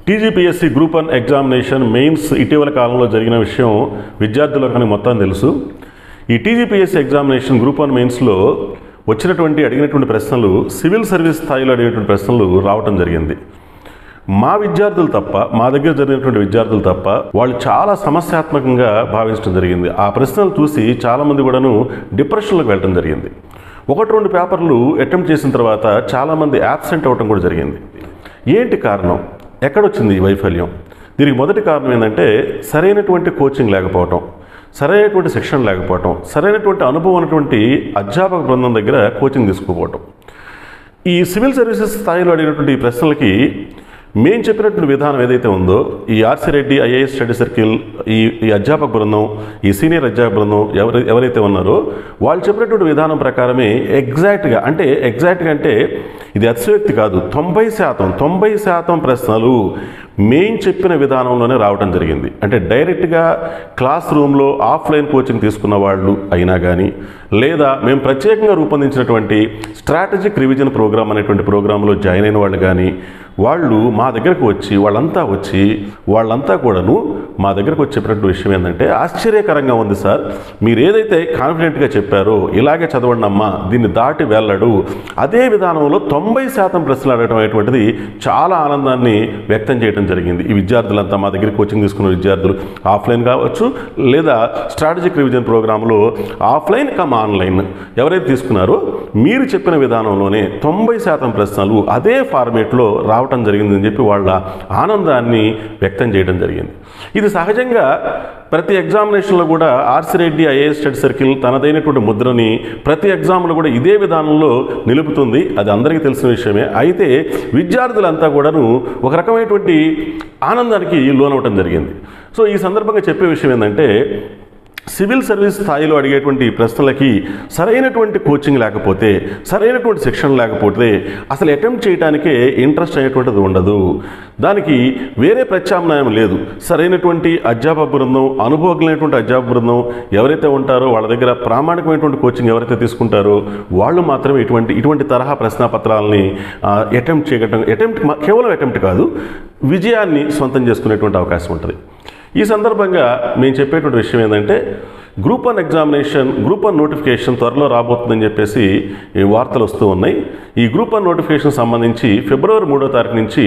TGPSC group 1 examination mains ఇటీవల కాలంలో జరిగిన విషయం విద్యార్థులకు మొత్తం తెలుసు. ఈ టీజీపీఎస్సీ ఎగ్జామినేషన్ గ్రూప్ 1 మెయిన్స్లో అడిగినటువంటి ప్రశ్నలు సివిల్ సర్వీస్ స్థాయిలో అడిగినటువంటి ప్రశ్నలు రావటం జరిగింది. మా విద్యార్థులు తప్ప, మా దగ్గర జరిగినటువంటి విద్యార్థులు తప్ప వాళ్ళు చాలా సమస్యాత్మకంగా భావించడం జరిగింది. ఆ ప్రశ్నలు చూసి చాలామంది కూడాను డిప్రెషన్లోకి వెళ్ళడం జరిగింది. 1-2 పేపర్లు అటెంప్ట్ చేసిన తర్వాత చాలామంది యాబ్సెంట్ అవ్వటం కూడా జరిగింది. ఏంటి కారణం? ఎక్కడొచ్చింది ఈ వైఫల్యం? దీనికి మొదటి కారణం ఏంటంటే సరైనటువంటి కోచింగ్ లేకపోవటం, సరైనటువంటి శిక్షణ లేకపోవటం, సరైనటువంటి అనుభవం ఉన్నటువంటి అధ్యాపక బృందం దగ్గర కోచింగ్ తీసుకోకపోవటం. ఈ సివిల్ సర్వీసెస్ స్థాయిలో అడిగినటువంటి ఈ ప్రశ్నలకి మేము చెప్పినటువంటి విధానం ఏదైతే ఉందో, ఈ RC Reddy IAS study circle, ఈ అధ్యాపక బృందం, ఈ సీనియర్ అధ్యాపక బృందం ఎవరైతే ఉన్నారో వాళ్ళు చెప్పినటువంటి విధానం ప్రకారమే ఎగ్జాక్ట్గా అంటే ఇది అతిశయోక్తి కాదు, 90% ప్రశ్నలు మేము చెప్పిన విధానంలోనే రావడం జరిగింది. అంటే డైరెక్ట్గా క్లాస్ రూమ్లో ఆఫ్లైన్ కోచింగ్ తీసుకున్న వాళ్ళు అయినా కానీ, లేదా మేము ప్రత్యేకంగా రూపొందించినటువంటి స్ట్రాటజిక్ రివిజన్ ప్రోగ్రామ్ అనేటువంటి ప్రోగ్రాంలో జాయిన్ అయిన వాళ్ళు కానీ, వాళ్ళు మా దగ్గరకు వచ్చి వాళ్ళంతా కూడాను మా దగ్గరకు వచ్చి చెప్పినట్టు విషయం ఏంటంటే, ఆశ్చర్యకరంగా ఉంది సార్, మీరు ఏదైతే కాన్ఫిడెంట్గా చెప్పారో ఇలాగే చదవండి అమ్మా, దీన్ని దాటి వెళ్ళడు, అదే విధానంలో 90% ప్రశ్నలు అడగడం అనేటువంటిది చాలా ఆనందాన్ని వ్యక్తం చేయడం జరిగింది. ఈ విద్యార్థులంతా మా దగ్గర కోచింగ్ తీసుకున్న విద్యార్థులు ఆఫ్లైన్ కావచ్చు, లేదా స్ట్రాటజిక్ రివిజన్ ప్రోగ్రాంలో ఆఫ్లైన్ ఆన్లైన్ ఎవరైతే తీసుకున్నారో మీరు చెప్పిన విధానంలోనే 90% ప్రశ్నలు అదే ఫార్మేట్లో రావటం జరిగిందని చెప్పి వాళ్ళ ఆనందాన్ని వ్యక్తం చేయడం జరిగింది. ఇది సహజంగా ప్రతి ఎగ్జామినేషన్లో కూడా RC Reddy IAS study circle తనదైనటువంటి ముద్రని ప్రతి ఎగ్జామ్లో కూడా ఇదే విధానంలో నిలుపుతుంది. అది అందరికీ తెలిసిన విషయమే. అయితే విద్యార్థులంతా కూడాను ఒక రకమైనటువంటి ఆనందానికి లోనవటం జరిగింది. సో ఈ సందర్భంగా చెప్పే విషయం ఏంటంటే, సివిల్ సర్వీస్ స్థాయిలో అడిగేటువంటి ప్రశ్నలకి సరైనటువంటి కోచింగ్ లేకపోతే, సరైనటువంటి శిక్షణ లేకపోతే అసలు అటెంప్ట్ చేయడానికే ఇంట్రెస్ట్ అనేటువంటిది ఉండదు. దానికి వేరే ప్రత్యామ్నాయం లేదు. సరైనటువంటి అధ్యాపక బృందం, అనుభవజ్ఞులైనటువంటి అధ్యాపక బృందం ఎవరైతే ఉంటారో, వాళ్ళ దగ్గర ప్రామాణికమైనటువంటి కోచింగ్ ఎవరైతే తీసుకుంటారో వాళ్ళు మాత్రమే ఇటువంటి తరహా ప్రశ్నాపత్రాలని కేవలం అటెంప్ట్ కాదు, విజయాన్ని సొంతం చేసుకునేటువంటి అవకాశం ఉంటుంది. ఈ సందర్భంగా మేము చెప్పేటువంటి విషయం ఏంటంటే, గ్రూప్ 1 ఎగ్జామినేషన్, గ్రూప్ 1 నోటిఫికేషన్ త్వరలో రాబోతుందని చెప్పేసి వార్తలు వస్తూ ఉన్నాయి. ఈ గ్రూప్ 1 నోటిఫికేషన్ సంబంధించి ఫిబ్రవరి 3వ తారీఖు నుంచి